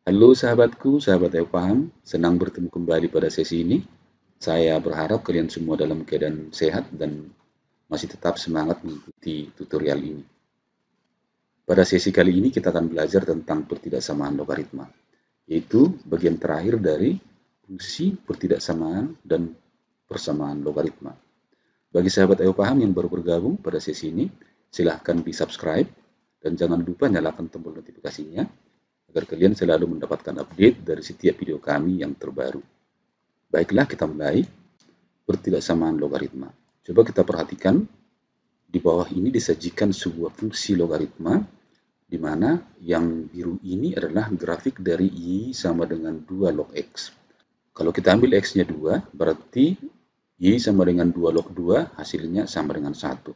Halo sahabatku, sahabat Ayo Paham, senang bertemu kembali pada sesi ini. Saya berharap kalian semua dalam keadaan sehat dan masih tetap semangat mengikuti tutorial ini. Pada sesi kali ini kita akan belajar tentang pertidaksamaan logaritma, yaitu bagian terakhir dari fungsi pertidaksamaan dan persamaan logaritma. Bagi sahabat Ayo Paham yang baru bergabung pada sesi ini, silahkan di-subscribe dan jangan lupa nyalakan tombol notifikasinya agar kalian selalu mendapatkan update dari setiap video kami yang terbaru. Baiklah, kita mulai pertidaksamaan logaritma. Coba kita perhatikan, di bawah ini disajikan sebuah fungsi logaritma, di mana yang biru ini adalah grafik dari Y sama dengan 2 log X. Kalau kita ambil X-nya 2, berarti Y sama dengan 2 log 2, hasilnya sama dengan 1.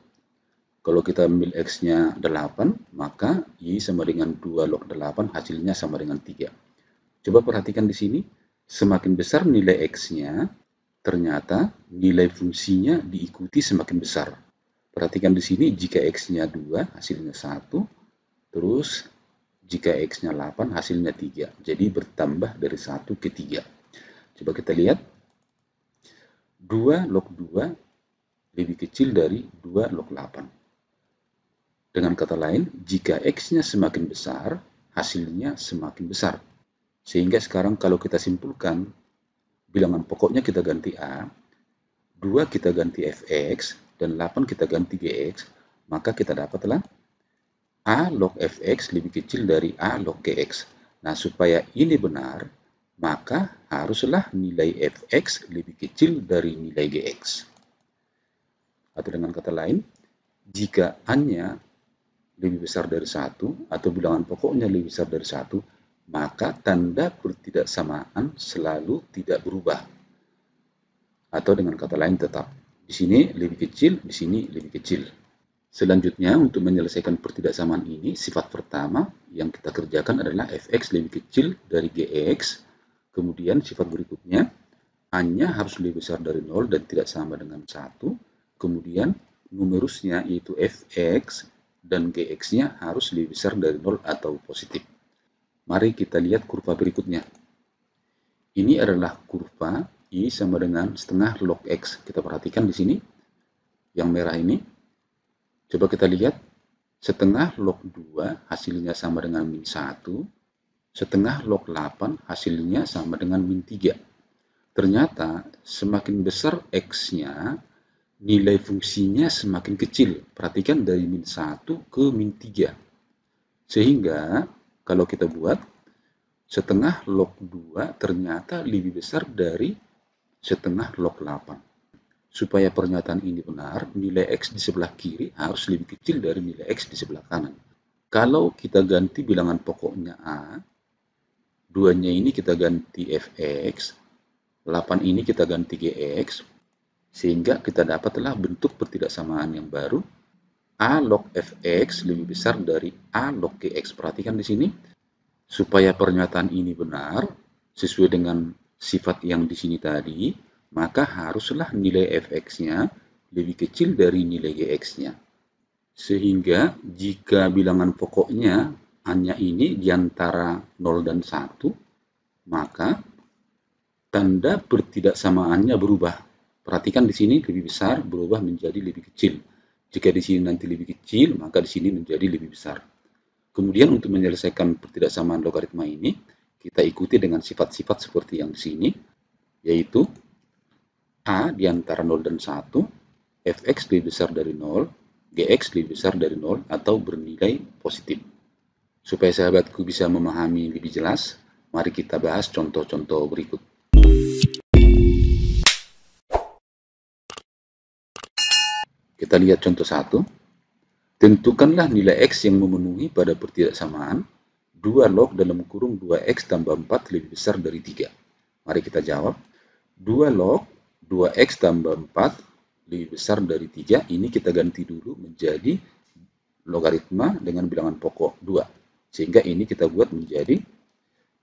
Kalau kita ambil X-nya 8, maka Y sama dengan 2 log 8, hasilnya sama dengan 3. Coba perhatikan di sini, semakin besar nilai X-nya, ternyata nilai fungsinya diikuti semakin besar. Perhatikan di sini, jika X-nya 2, hasilnya 1, terus jika X-nya 8, hasilnya 3. Jadi bertambah dari 1 ke 3. Coba kita lihat, 2 log 2 lebih kecil dari 2 log 8. Dengan kata lain, jika X-nya semakin besar, hasilnya semakin besar. Sehingga sekarang kalau kita simpulkan, bilangan pokoknya kita ganti A, 2 kita ganti Fx, dan 8 kita ganti Gx, maka kita dapatlah A log Fx lebih kecil dari A log Gx. Nah, supaya ini benar, maka haruslah nilai Fx lebih kecil dari nilai Gx. Atau dengan kata lain, jika A-nya lebih besar dari 1, atau bilangan pokoknya lebih besar dari 1, maka tanda pertidaksamaan selalu tidak berubah. Atau dengan kata lain tetap. Di sini lebih kecil, di sini lebih kecil. Selanjutnya, untuk menyelesaikan pertidaksamaan ini, sifat pertama yang kita kerjakan adalah Fx lebih kecil dari Gx. Kemudian sifat berikutnya, A-nya harus lebih besar dari 0 dan tidak sama dengan 1. Kemudian numerusnya yaitu Fx dan Gx-nya harus lebih besar dari 0 atau positif. Mari kita lihat kurva berikutnya. Ini adalah kurva Y sama dengan setengah log X. Kita perhatikan di sini, yang merah ini. Coba kita lihat, setengah log 2 hasilnya sama dengan min 1, setengah log 8 hasilnya sama dengan min 3. Ternyata semakin besar X-nya, nilai fungsinya semakin kecil. Perhatikan dari min 1 ke min 3. Sehingga kalau kita buat, setengah log 2 ternyata lebih besar dari setengah log 8. Supaya pernyataan ini benar, nilai X di sebelah kiri harus lebih kecil dari nilai X di sebelah kanan. Kalau kita ganti bilangan pokoknya A, 2-nya ini kita ganti Fx, 8 ini kita ganti Gx, sehingga kita dapatlah bentuk pertidaksamaan yang baru. A log Fx lebih besar dari A log Gx. Perhatikan di sini, supaya pernyataan ini benar, sesuai dengan sifat yang di sini tadi, maka haruslah nilai Fx-nya lebih kecil dari nilai Gx-nya. Sehingga jika bilangan pokoknya hanya ini di antara 0 dan 1, maka tanda pertidaksamaannya berubah. Perhatikan di sini lebih besar berubah menjadi lebih kecil. Jika di sini nanti lebih kecil, maka di sini menjadi lebih besar. Kemudian untuk menyelesaikan pertidaksamaan logaritma ini, kita ikuti dengan sifat-sifat seperti yang di sini, yaitu A di antara 0 dan 1, Fx lebih besar dari 0, Gx lebih besar dari 0, atau bernilai positif. Supaya sahabatku bisa memahami lebih jelas, mari kita bahas contoh-contoh berikut. Kita lihat contoh 1. Tentukanlah nilai X yang memenuhi pada pertidaksamaan 2 log dalam kurung 2X tambah 4 lebih besar dari 3. Mari kita jawab. 2 log 2X tambah 4 lebih besar dari 3. Ini kita ganti dulu menjadi logaritma dengan bilangan pokok 2. Sehingga ini kita buat menjadi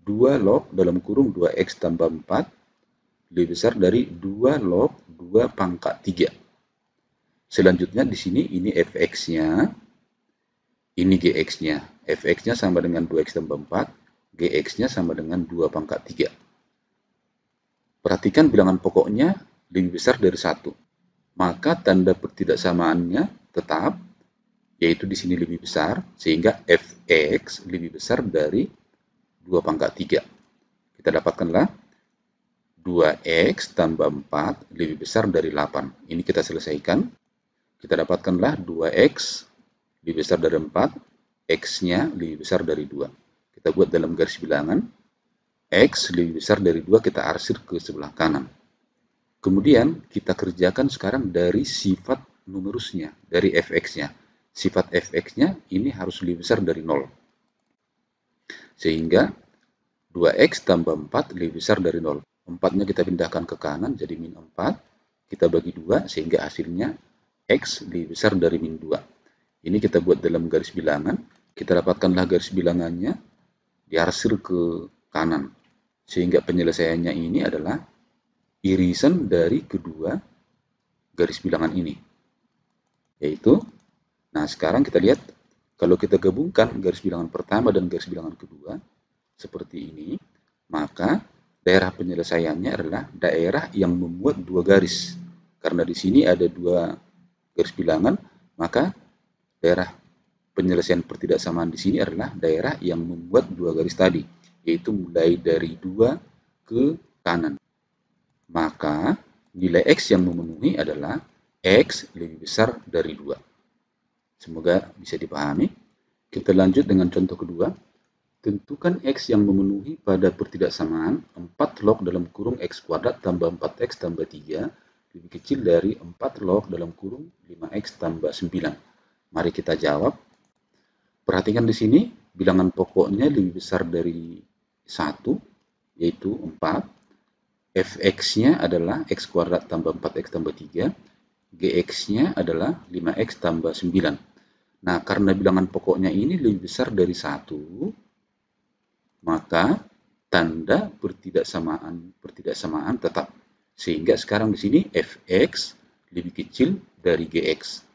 2 log dalam kurung 2X tambah 4 lebih besar dari 2 log 2 pangkat 3. Selanjutnya di sini ini Fx-nya, ini Gx-nya. Fx-nya sama dengan 2x tambah 4, GX-nya sama dengan 2 pangkat 3. Perhatikan bilangan pokoknya lebih besar dari 1. Maka tanda pertidaksamaannya tetap, yaitu di sini lebih besar, sehingga Fx lebih besar dari 2 pangkat 3. Kita dapatkanlah 2x tambah 4 lebih besar dari 8. Ini kita selesaikan. Kita dapatkanlah 2x lebih besar dari 4, x-nya lebih besar dari 2. Kita buat dalam garis bilangan, x lebih besar dari 2, kita arsir ke sebelah kanan. Kemudian kita kerjakan sekarang dari sifat numerusnya, dari fx-nya. Sifat fx-nya ini harus lebih besar dari 0. Sehingga 2x tambah 4 lebih besar dari 0. 4-nya kita pindahkan ke kanan jadi min 4. Kita bagi 2 sehingga hasilnya x lebih besar dari min 2. Ini kita buat dalam garis bilangan. Kita dapatkanlah garis bilangannya, diarsir ke kanan. Sehingga penyelesaiannya ini adalah irisan dari kedua garis bilangan ini. Yaitu, nah sekarang kita lihat, kalau kita gabungkan garis bilangan pertama dan garis bilangan kedua, seperti ini, maka daerah penyelesaiannya adalah daerah yang memuat dua garis. Karena di sini ada dua garis bilangan, maka daerah penyelesaian pertidaksamaan di sini adalah daerah yang memuat dua garis tadi, yaitu mulai dari 2 ke kanan. Maka nilai X yang memenuhi adalah X lebih besar dari 2. Semoga bisa dipahami. Kita lanjut dengan contoh kedua. Tentukan X yang memenuhi pada pertidaksamaan 4 log dalam kurung X kuadrat tambah 4X tambah 3 lebih kecil dari 4 log dalam kurung 5X tambah 9. Mari kita jawab. Perhatikan di sini, bilangan pokoknya lebih besar dari 1, yaitu 4. Fx-nya adalah X kuadrat tambah 4X tambah 3. Gx-nya adalah 5X tambah 9. Nah, karena bilangan pokoknya ini lebih besar dari 1, maka tanda pertidaksamaan tetap. Sehingga sekarang di sini Fx lebih kecil dari Gx,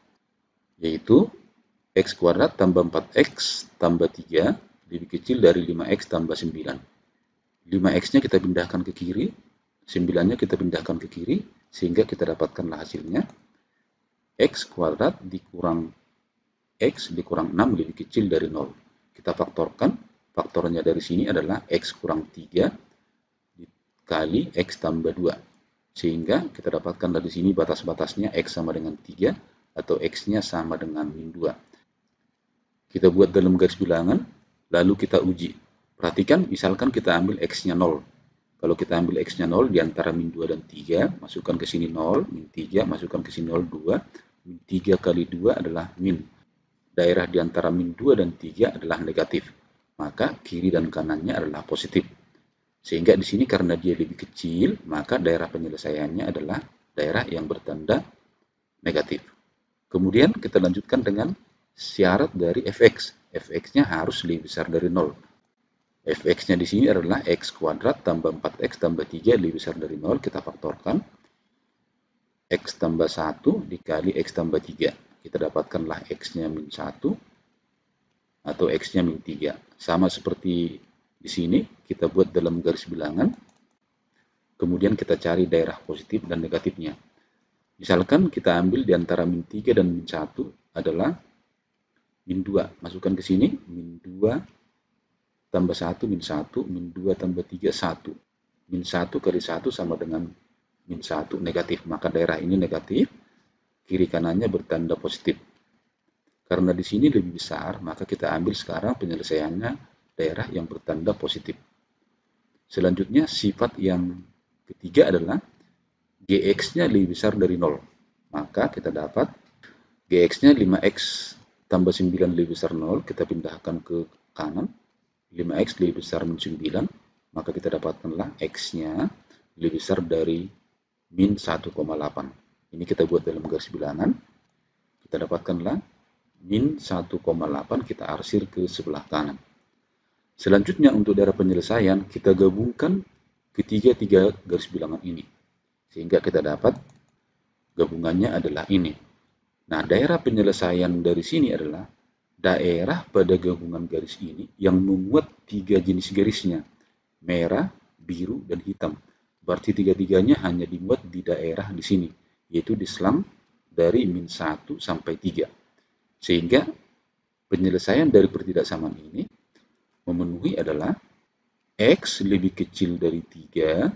yaitu X kuadrat tambah 4X tambah 3 lebih kecil dari 5X tambah 9. 5X-nya kita pindahkan ke kiri, 9-nya kita pindahkan ke kiri, sehingga kita dapatkanlah hasilnya X kuadrat dikurang X dikurang 6 lebih kecil dari 0. Kita faktorkan. Faktornya dari sini adalah X kurang 3 dikali X tambah 2. Sehingga kita dapatkan dari sini batas-batasnya X sama dengan 3 atau X-nya sama dengan min 2. Kita buat dalam garis bilangan, lalu kita uji. Perhatikan, misalkan kita ambil X-nya 0. Kalau kita ambil X-nya 0 di antara min 2 dan 3, masukkan ke sini 0, min 3, masukkan ke sini 0, 2. Min 3 kali 2 adalah min. Daerah di antara min 2 dan 3 adalah negatif. Maka kiri dan kanannya adalah positif. Sehingga di sini karena dia lebih kecil, maka daerah penyelesaiannya adalah daerah yang bertanda negatif. Kemudian kita lanjutkan dengan syarat dari Fx. Fx-nya harus lebih besar dari 0. Fx-nya di sini adalah X kuadrat tambah 4X tambah 3 lebih besar dari 0. Kita faktorkan. X tambah 1 dikali X tambah 3. Kita dapatkanlah X-nya min 1. Atau X-nya min 3. Sama seperti di sini, kita buat dalam garis bilangan, kemudian kita cari daerah positif dan negatifnya. Misalkan kita ambil di antara min 3 dan min 1 adalah min 2. Masukkan ke sini, min 2 tambah 1, min 1, min 2 tambah 3, 1. Min 1 kali 1 sama dengan min 1 negatif. Maka daerah ini negatif, kiri kanannya bertanda positif. Karena di sini lebih besar, maka kita ambil sekarang penyelesaiannya daerah yang bertanda positif. Selanjutnya, sifat yang ketiga adalah Gx-nya lebih besar dari 0. Maka kita dapat Gx-nya 5X tambah 9 lebih besar 0, kita pindahkan ke kanan. 5X lebih besar min 9, maka kita dapatkanlah X-nya lebih besar dari min 1,8. Ini kita buat dalam garis bilangan. Kita dapatkanlah min 1,8, kita arsir ke sebelah kanan. Selanjutnya untuk daerah penyelesaian, kita gabungkan ketiga-tiga garis bilangan ini. Sehingga kita dapat gabungannya adalah ini. Nah, daerah penyelesaian dari sini adalah daerah pada gabungan garis ini yang memuat tiga jenis garisnya, merah, biru, dan hitam. Berarti tiga-tiganya hanya dimuat di daerah di sini, yaitu di selang dari -1 sampai 3. Sehingga penyelesaian dari pertidaksamaan ini memenuhi adalah X lebih kecil dari 3,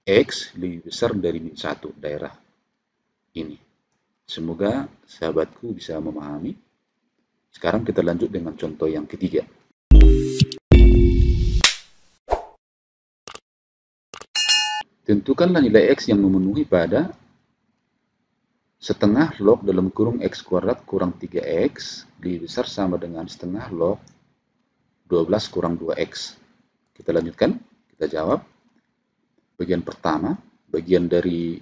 X lebih besar dari -1 daerah ini. Semoga sahabatku bisa memahami. Sekarang kita lanjut dengan contoh yang ketiga. Tentukanlah nilai X yang memenuhi pada setengah log dalam kurung X kuadrat kurang 3X lebih besar sama dengan setengah log 12 kurang 2X. Kita lanjutkan, kita jawab. Bagian pertama, bagian dari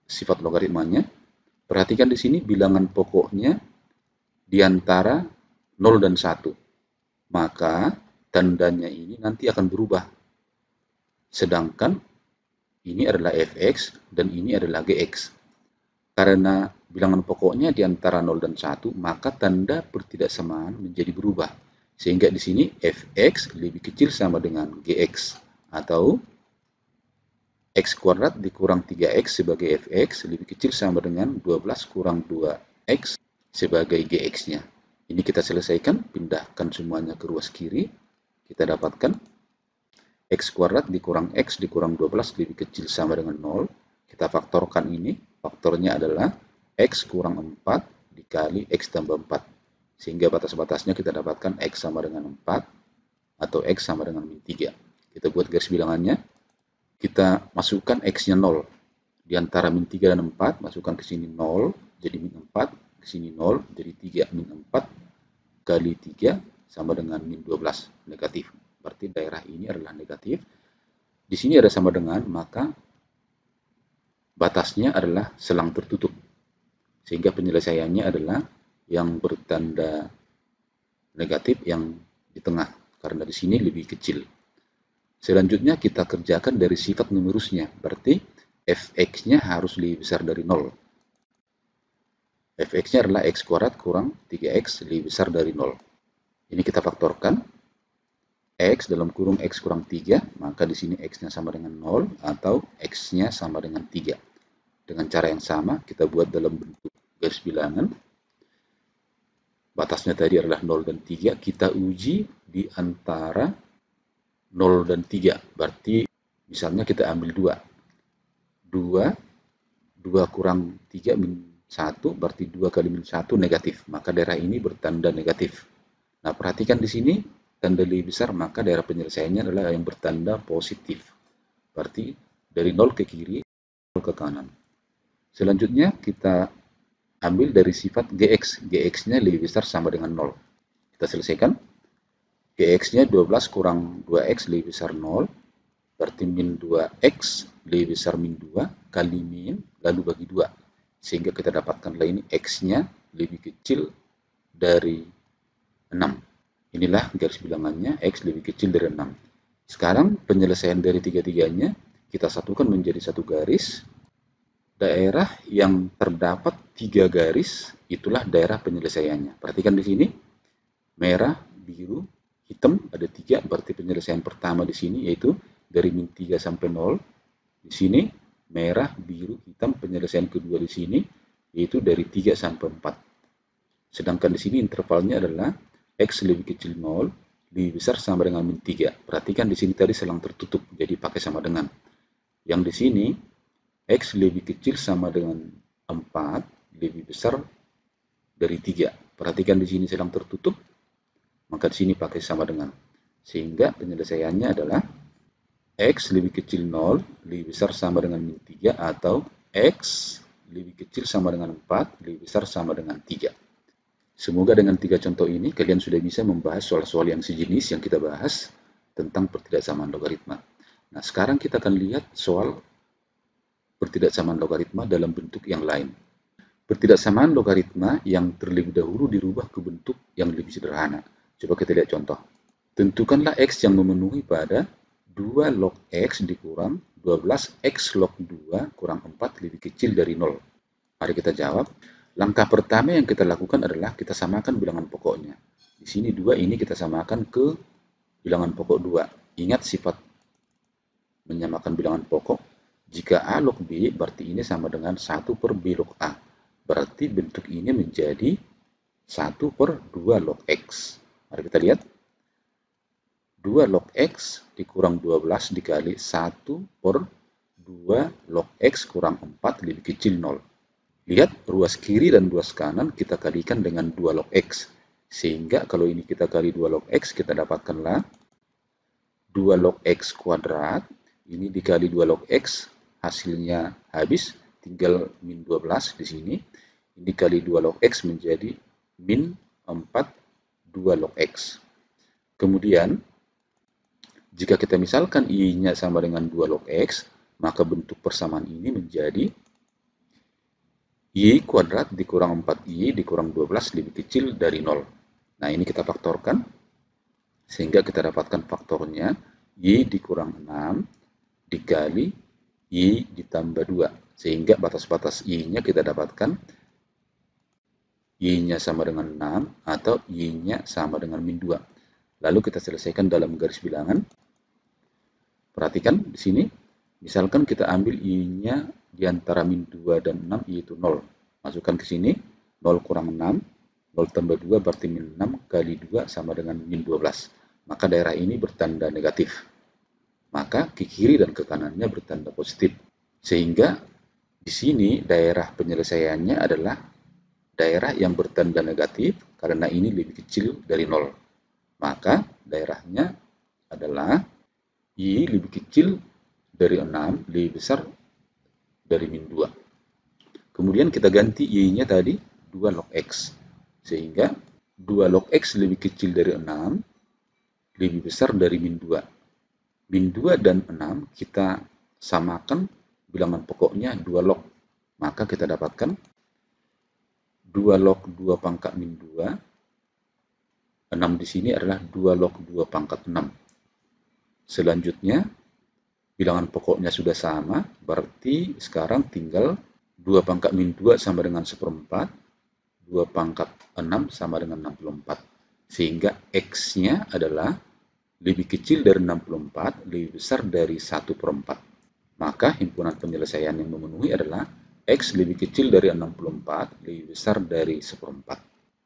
sifat logaritmanya. Perhatikan di sini bilangan pokoknya di antara 0 dan 1. Maka tandanya ini nanti akan berubah. Sedangkan ini adalah fx dan ini adalah gx. Karena bilangan pokoknya di antara 0 dan 1, maka tanda pertidaksamaan menjadi berubah. Sehingga di sini fx lebih kecil sama dengan gx, atau x kuadrat dikurang 3x sebagai fx lebih kecil sama dengan 12 kurang 2x sebagai gx-nya. Ini kita selesaikan, pindahkan semuanya ke ruas kiri. Kita dapatkan x kuadrat dikurang x dikurang 12 lebih kecil sama dengan 0. Kita faktorkan ini. Faktornya adalah x kurang 4 dikali x tambah 4. Sehingga batas-batasnya kita dapatkan x sama dengan 4 atau x sama dengan -3. Kita buat garis bilangannya. Kita masukkan x-nya 0. Di antara -3 dan 4, masukkan ke sini 0, jadi -4, ke sini 0, jadi 3. -4 kali 3 sama dengan -12, negatif. Berarti daerah ini adalah negatif. Di sini ada sama dengan, maka batasnya adalah selang tertutup. Sehingga penyelesaiannya adalah yang bertanda negatif yang di tengah, karena di sini lebih kecil. Selanjutnya kita kerjakan dari sifat numerusnya, berarti fx-nya harus lebih besar dari 0. Fx-nya adalah x kuadrat kurang 3x lebih besar dari 0. Ini kita faktorkan. X dalam kurung x kurang 3, maka di sini x-nya sama dengan 0 atau x-nya sama dengan 3. Dengan cara yang sama, kita buat dalam bentuk garis bilangan. Batasnya tadi adalah 0 dan 3, kita uji di antara 0 dan 3, berarti misalnya kita ambil 2. 2 kurang 3 min 1, berarti 2 kali min 1 negatif. Maka daerah ini bertanda negatif. Nah, perhatikan di sini, tanda lebih besar, maka daerah penyelesaiannya adalah yang bertanda positif. Berarti dari 0 ke kiri, 0 ke kanan. Selanjutnya kita ambil dari sifat gx. Gx-nya lebih besar sama dengan 0. Kita selesaikan. Gx-nya 12 kurang 2x lebih besar 0, berarti min 2x lebih besar min 2 kali min, lalu bagi 2. Sehingga kita dapatkanlah ini x-nya lebih kecil dari 6. Inilah garis bilangannya, x lebih kecil dari 6. Sekarang penyelesaian dari tiga-tiganya kita satukan menjadi satu garis. Daerah yang terdapat 3 garis, itulah daerah penyelesaiannya. Perhatikan di sini, merah, biru, hitam ada 3, berarti penyelesaian pertama di sini yaitu dari min 3 sampai 0. Di sini merah, biru, hitam, penyelesaian kedua di sini yaitu dari 3 sampai 4. Sedangkan di sini intervalnya adalah x lebih kecil 0, lebih besar sama dengan min 3. Perhatikan di sini tadi selang tertutup, jadi pakai sama dengan. Yang di sini x lebih kecil sama dengan 4, lebih besar dari 3. Perhatikan di sini selang tertutup, maka di sini pakai sama dengan. Sehingga penyelesaiannya adalah x lebih kecil 0, lebih besar sama dengan min 3, atau x lebih kecil sama dengan 4, lebih besar sama dengan 3. Semoga dengan 3 contoh ini kalian sudah bisa membahas soal-soal yang sejenis yang kita bahas tentang pertidaksamaan logaritma. Nah, sekarang kita akan lihat soal pertidaksamaan logaritma dalam bentuk yang lain. Pertidaksamaan logaritma yang terlebih dahulu dirubah ke bentuk yang lebih sederhana. Coba kita lihat contoh. Tentukanlah x yang memenuhi pada 2 log x dikurang 12 x log 2 kurang 4 lebih kecil dari 0. Mari kita jawab. Langkah pertama yang kita lakukan adalah kita samakan bilangan pokoknya. Di sini 2 ini kita samakan ke bilangan pokok 2. Ingat sifat menyamakan bilangan pokok. Jika A log B, berarti ini sama dengan 1 per B log A. Berarti bentuk ini menjadi 1 per 2 log X. Mari kita lihat. 2 log X dikurang 12 dikali 1 per 2 log X kurang 4 lebih kecil 0. Lihat, ruas kiri dan ruas kanan kita kalikan dengan 2 log X. Sehingga kalau ini kita kali 2 log X, kita dapatkanlah 2 log X kuadrat. Ini dikali 2 log X, hasilnya habis, tinggal min 12 di sini. Ini dikali 2 log X menjadi min 4 2 log X. Kemudian, jika kita misalkan I-nya sama dengan 2 log X, maka bentuk persamaan ini menjadi Y kuadrat dikurang 4Y dikurang 12 lebih kecil dari 0. Nah, ini kita faktorkan, sehingga kita dapatkan faktornya Y dikurang 6 dikali Y ditambah 2. Sehingga batas-batas Y-nya kita dapatkan Y-nya sama dengan 6 atau Y-nya sama dengan min 2. Lalu kita selesaikan dalam garis bilangan. Perhatikan di sini, misalkan kita ambil Y-nya di antara min 2 dan 6, yaitu 0. Masukkan ke sini, 0 kurang 6, 0 tambah 2 berarti min 6 kali 2 sama dengan min 12. Maka daerah ini bertanda negatif. Maka ke kiri dan ke kanannya bertanda positif. Sehingga di sini daerah penyelesaiannya adalah daerah yang bertanda negatif karena ini lebih kecil dari 0. Maka daerahnya adalah Y lebih kecil dari 6, lebih besar dari min 2. Kemudian kita ganti Y-nya tadi 2 log X. Sehingga 2 log X lebih kecil dari 6, lebih besar dari min 2. Min 2 dan 6 kita samakan bilangan pokoknya 2 log. Maka kita dapatkan 2 log 2 pangkat min 2. 6 di sini adalah 2 log 2 pangkat 6. Selanjutnya, bilangan pokoknya sudah sama, berarti sekarang tinggal 2 pangkat min 2 sama dengan 1/4, 2 pangkat 6 sama dengan 64. Sehingga X-nya adalah lebih kecil dari 64, lebih besar dari 1/4. Maka himpunan penyelesaian yang memenuhi adalah X lebih kecil dari 64, lebih besar dari 1/4.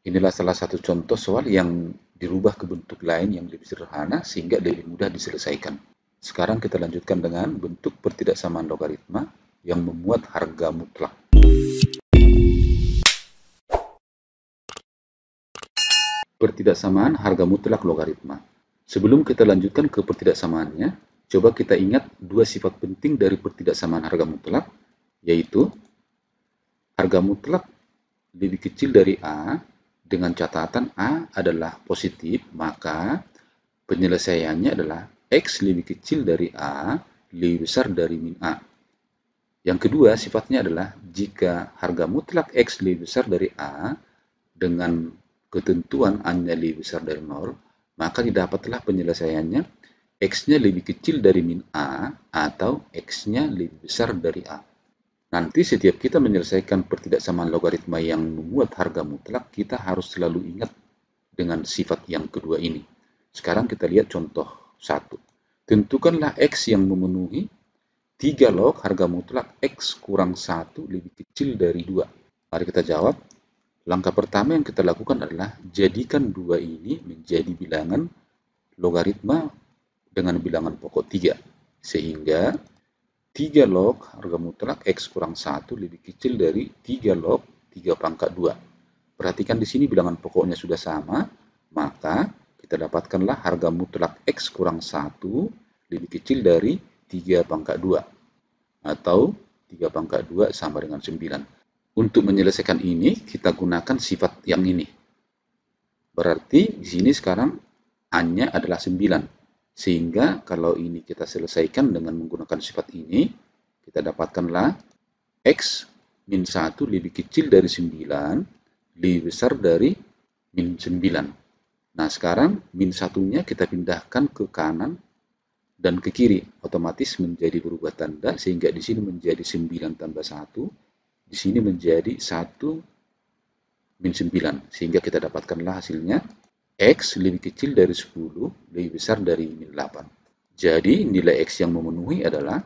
Inilah salah satu contoh soal yang dirubah ke bentuk lain yang lebih sederhana sehingga lebih mudah diselesaikan. Sekarang kita lanjutkan dengan bentuk pertidaksamaan logaritma yang memuat harga mutlak. Pertidaksamaan harga mutlak logaritma. Sebelum kita lanjutkan ke pertidaksamaannya, coba kita ingat dua sifat penting dari pertidaksamaan harga mutlak, yaitu harga mutlak lebih kecil dari A. Dengan catatan A adalah positif, maka penyelesaiannya adalah X lebih kecil dari A, lebih besar dari min A. Yang kedua, sifatnya adalah jika harga mutlak X lebih besar dari A, dengan ketentuan A-nya lebih besar dari 0, maka didapatlah penyelesaiannya X-nya lebih kecil dari min A, atau X-nya lebih besar dari A. Nanti setiap kita menyelesaikan pertidaksamaan logaritma yang memuat harga mutlak, kita harus selalu ingat dengan sifat yang kedua ini. Sekarang kita lihat contoh 1. Tentukanlah X yang memenuhi 3 log harga mutlak X kurang 1 lebih kecil dari 2. Mari kita jawab. Langkah pertama yang kita lakukan adalah jadikan 2 ini menjadi bilangan logaritma dengan bilangan pokok 3. Sehingga 3 log harga mutlak X kurang 1 lebih kecil dari 3 log 3 pangkat 2. Perhatikan di sini bilangan pokoknya sudah sama, maka kita dapatkanlah harga mutlak X kurang 1 lebih kecil dari 3 pangkat 2. Atau 3 pangkat 2 sama dengan 9. Untuk menyelesaikan ini, kita gunakan sifat yang ini. Berarti di sini sekarang A-nya adalah 9. Sehingga kalau ini kita selesaikan dengan menggunakan sifat ini, kita dapatkanlah X min 1 lebih kecil dari 9, lebih besar dari min 9. Nah, sekarang min 1-nya kita pindahkan ke kanan dan ke kiri. Otomatis menjadi berubah tanda, sehingga di sini menjadi 9 tambah 1, di sini menjadi 1 min 9. Sehingga kita dapatkanlah hasilnya X lebih kecil dari 10 lebih besar dari min 8. Jadi nilai X yang memenuhi adalah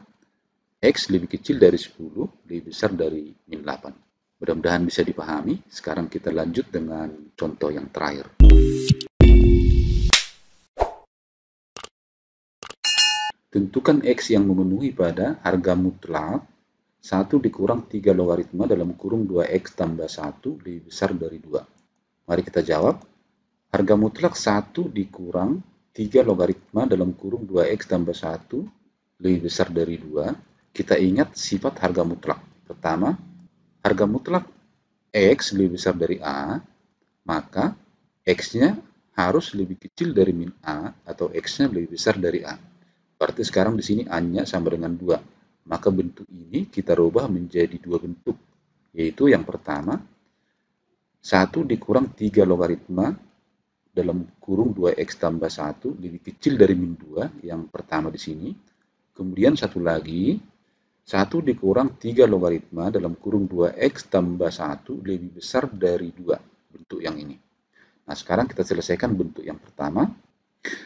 X lebih kecil dari 10 lebih besar dari min 8. Mudah-mudahan bisa dipahami. Sekarang kita lanjut dengan contoh yang terakhir. Tentukan X yang memenuhi pada harga mutlak 1 dikurang 3 logaritma dalam kurung 2X tambah 1 lebih besar dari 2. Mari kita jawab. Harga mutlak 1 dikurang 3 logaritma dalam kurung 2X tambah 1 lebih besar dari 2. Kita ingat sifat harga mutlak. Pertama, harga mutlak X lebih besar dari A, maka X-nya harus lebih kecil dari min A atau X-nya lebih besar dari A. Berarti sekarang di sini A-nya sama dengan 2. Maka bentuk ini kita rubah menjadi dua bentuk. Yaitu yang pertama, 1 dikurang 3 logaritma dalam kurung 2X tambah 1 lebih kecil dari min 2. Yang pertama di sini. Kemudian satu lagi, 1 dikurang 3 logaritma dalam kurung 2X tambah 1 lebih besar dari 2. Bentuk yang ini. Nah, sekarang kita selesaikan bentuk yang pertama.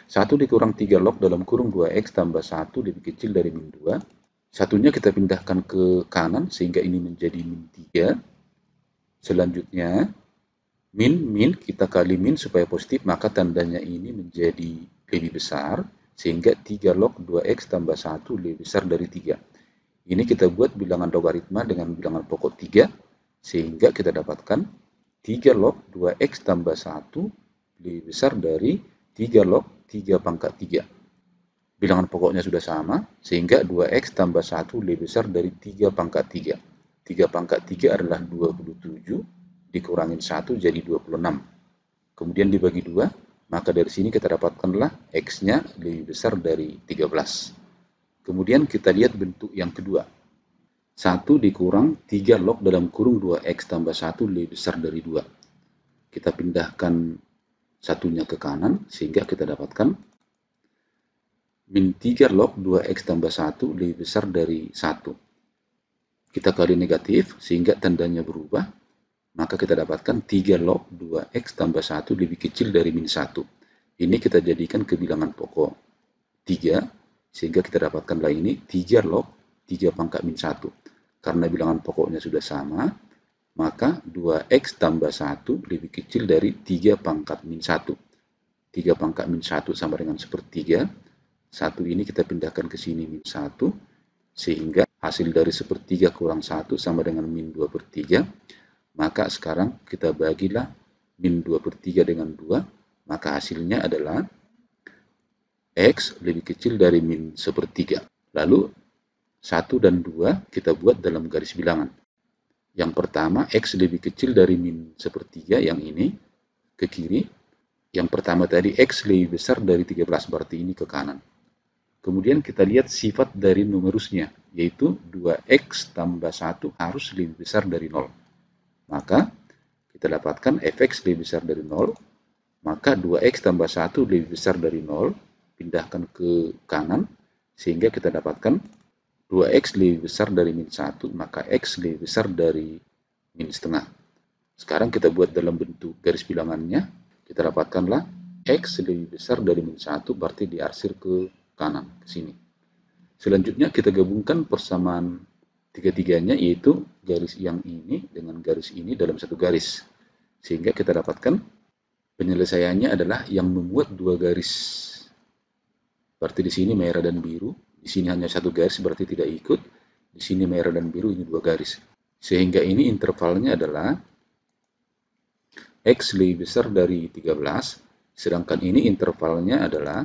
1 dikurang 3 log dalam kurung 2X tambah 1 lebih kecil dari min 2. Satunya kita pindahkan ke kanan sehingga ini menjadi min 3. Selanjutnya, min kita kali min supaya positif, maka tandanya ini menjadi lebih besar. Sehingga 3 log 2X tambah 1 lebih besar dari 3. Ini kita buat bilangan logaritma dengan bilangan pokok 3. Sehingga kita dapatkan 3 log 2X tambah 1 lebih besar dari 3 log 3 pangkat 3. Bilangan pokoknya sudah sama, sehingga 2X tambah 1 lebih besar dari 3 pangkat 3. 3 pangkat 3 adalah 27, dikurangin 1 jadi 26. Kemudian dibagi 2, maka dari sini kita dapatkanlah X-nya lebih besar dari 13. Kemudian kita lihat bentuk yang kedua. 1 dikurang 3 log dalam kurung 2X tambah 1 lebih besar dari 2. Kita pindahkan satunya ke kanan, sehingga kita dapatkan min 3 log 2X tambah 1 lebih besar dari 1. Kita kali negatif, sehingga tandanya berubah. Maka kita dapatkan 3 log 2X tambah 1 lebih kecil dari min 1. Ini kita jadikan ke bilangan pokok 3, sehingga kita dapatkanlah ini 3 log 3 pangkat min 1. Karena bilangan pokoknya sudah sama, maka 2X tambah 1 lebih kecil dari 3 pangkat min 1. 3 pangkat min 1 sama dengan sepertiga. 1 ini kita pindahkan ke sini min 1, sehingga hasil dari sepertiga kurang 1 sama dengan min 2 per 3. Maka sekarang kita bagilah min 2 per 3 dengan 2, maka hasilnya adalah X lebih kecil dari min sepertiga. Lalu 1 dan 2 kita buat dalam garis bilangan. Yang pertama, X lebih kecil dari min sepertiga, yang ini ke kiri. Yang pertama tadi, X lebih besar dari 13, berarti ini ke kanan. Kemudian kita lihat sifat dari numerusnya, yaitu 2X tambah 1 harus lebih besar dari 0. Maka kita dapatkan fx lebih besar dari 0, maka 2X tambah 1 lebih besar dari 0, pindahkan ke kanan, sehingga kita dapatkan 2X lebih besar dari min 1, maka X lebih besar dari min setengah. Sekarang kita buat dalam bentuk garis bilangannya, kita dapatkanlah X lebih besar dari min 1, berarti diarsir ke kanan, ke sini. Selanjutnya kita gabungkan persamaan tiga-tiganya, yaitu garis yang ini dengan garis ini dalam satu garis. Sehingga kita dapatkan penyelesaiannya adalah yang membuat dua garis. Berarti di sini merah dan biru. Di sini hanya satu garis, berarti tidak ikut. Di sini merah dan biru, ini dua garis. Sehingga ini intervalnya adalah X lebih besar dari 13, sedangkan ini intervalnya adalah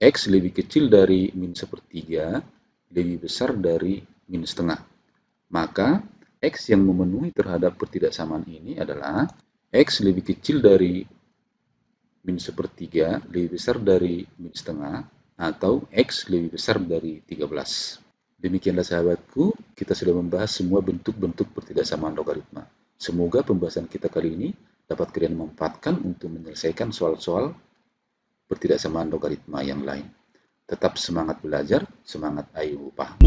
X lebih kecil dari min sepertiga, lebih besar dari min setengah. Maka X yang memenuhi terhadap pertidaksamaan ini adalah X lebih kecil dari min sepertiga, lebih besar dari min setengah, atau X lebih besar dari 13. Demikianlah sahabatku, kita sudah membahas semua bentuk-bentuk pertidaksamaan logaritma. Semoga pembahasan kita kali ini dapat kalian manfaatkan untuk menyelesaikan soal-soal pertidaksamaan logaritma yang lain. Tetap semangat belajar, semangat ayo paham.